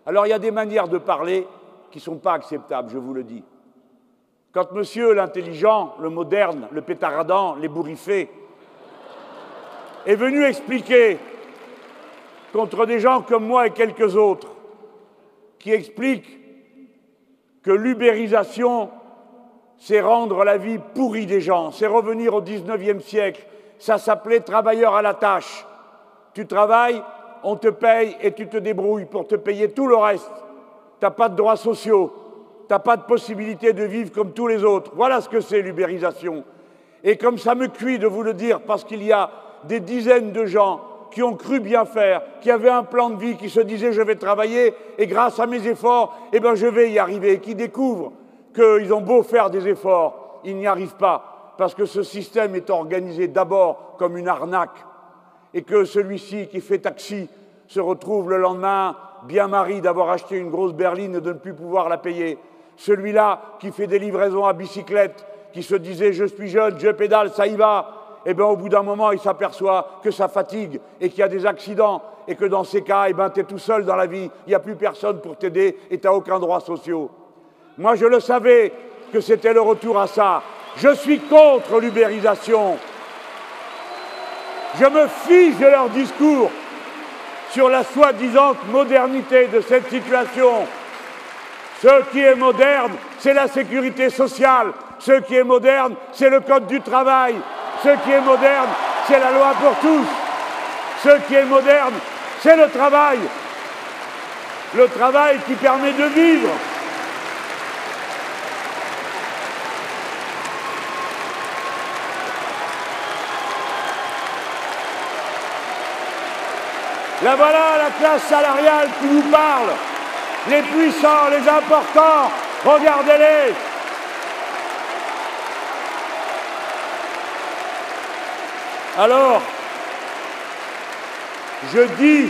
Alors il y a des manières de parler qui ne sont pas acceptables, je vous le dis. Quand monsieur l'intelligent, le moderne, le pétaradant, l'ébouriffé est venu expliquer contre des gens comme moi et quelques autres qui expliquent que l'ubérisation, c'est rendre la vie pourrie des gens, c'est revenir au XIXe siècle, ça s'appelait travailleur à la tâche. Tu travailles, on te paye et tu te débrouilles pour te payer tout le reste. Tu n'as pas de droits sociaux, tu n'as pas de possibilité de vivre comme tous les autres. Voilà ce que c'est l'ubérisation. Et comme ça me cuit de vous le dire, parce qu'il y a des dizaines de gens qui ont cru bien faire, qui avaient un plan de vie, qui se disaient je vais travailler et grâce à mes efforts, eh ben, je vais y arriver, et qui découvrent qu'ils ont beau faire des efforts, ils n'y arrivent pas, parce que ce système est organisé d'abord comme une arnaque, et que celui-ci qui fait taxi se retrouve le lendemain bien marri d'avoir acheté une grosse berline et de ne plus pouvoir la payer. Celui-là qui fait des livraisons à bicyclette, qui se disait je suis jeune, je pédale, ça y va, eh bien, au bout d'un moment, il s'aperçoit que ça fatigue et qu'il y a des accidents et que dans ces cas, eh ben, tu es tout seul dans la vie, il n'y a plus personne pour t'aider et tu n'as aucun droit social. Moi, je le savais que c'était le retour à ça. Je suis contre l'ubérisation. Je me fiche de leur discours sur la soi-disant modernité de cette situation. Ce qui est moderne, c'est la sécurité sociale. Ce qui est moderne, c'est le code du travail. Ce qui est moderne, c'est la loi pour tous. Ce qui est moderne, c'est le travail. Le travail qui permet de vivre. Là voilà la classe salariale qui nous parle. Les puissants, les importants, regardez-les. Alors, je dis,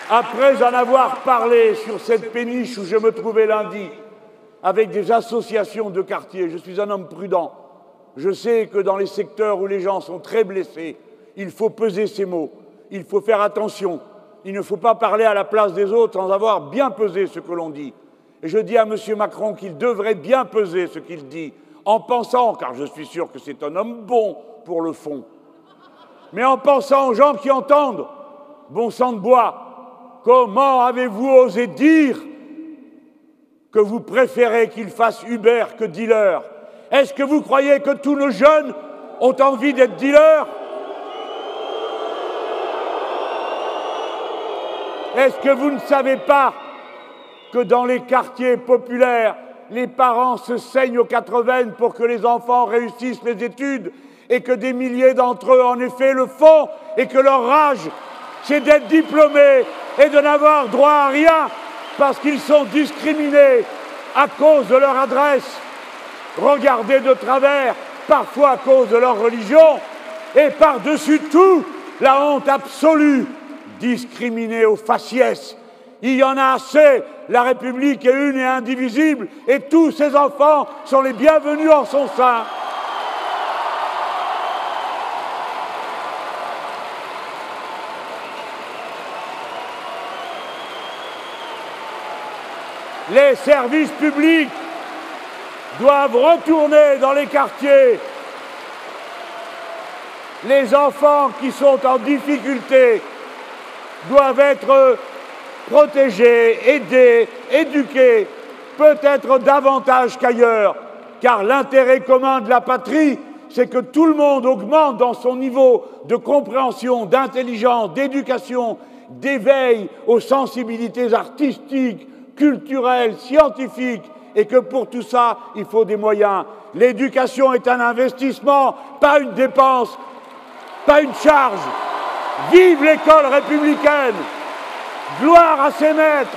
après en avoir parlé sur cette péniche où je me trouvais lundi, avec des associations de quartier, je suis un homme prudent, je sais que dans les secteurs où les gens sont très blessés, il faut peser ses mots, il faut faire attention, il ne faut pas parler à la place des autres sans avoir bien pesé ce que l'on dit. Et je dis à M. Macron qu'il devrait bien peser ce qu'il dit, en pensant, car je suis sûr que c'est un homme bon pour le fond, mais en pensant aux gens qui entendent, bon sang de bois, comment avez-vous osé dire que vous préférez qu'il fasse Uber que dealer? Est-ce que vous croyez que tous nos jeunes ont envie d'être dealers? Est-ce que vous ne savez pas que dans les quartiers populaires, les parents se saignent aux 80 pour que les enfants réussissent les études et que des milliers d'entre eux, en effet, le font et que leur rage, c'est d'être diplômés et de n'avoir droit à rien parce qu'ils sont discriminés à cause de leur adresse, regardés de travers, parfois à cause de leur religion, et par-dessus tout, la honte absolue, discriminés au faciès. Il y en a assez, la République est une et indivisible, et tous ces enfants sont les bienvenus en son sein. Les services publics doivent retourner dans les quartiers. Les enfants qui sont en difficulté doivent être protégés, aidés, éduqués, peut-être davantage qu'ailleurs, car l'intérêt commun de la patrie, c'est que tout le monde augmente dans son niveau de compréhension, d'intelligence, d'éducation, d'éveil aux sensibilités artistiques, culturelles, scientifiques, et que pour tout ça, il faut des moyens. L'éducation est un investissement, pas une dépense, pas une charge. Vive l'école républicaine! Gloire à ses maîtres!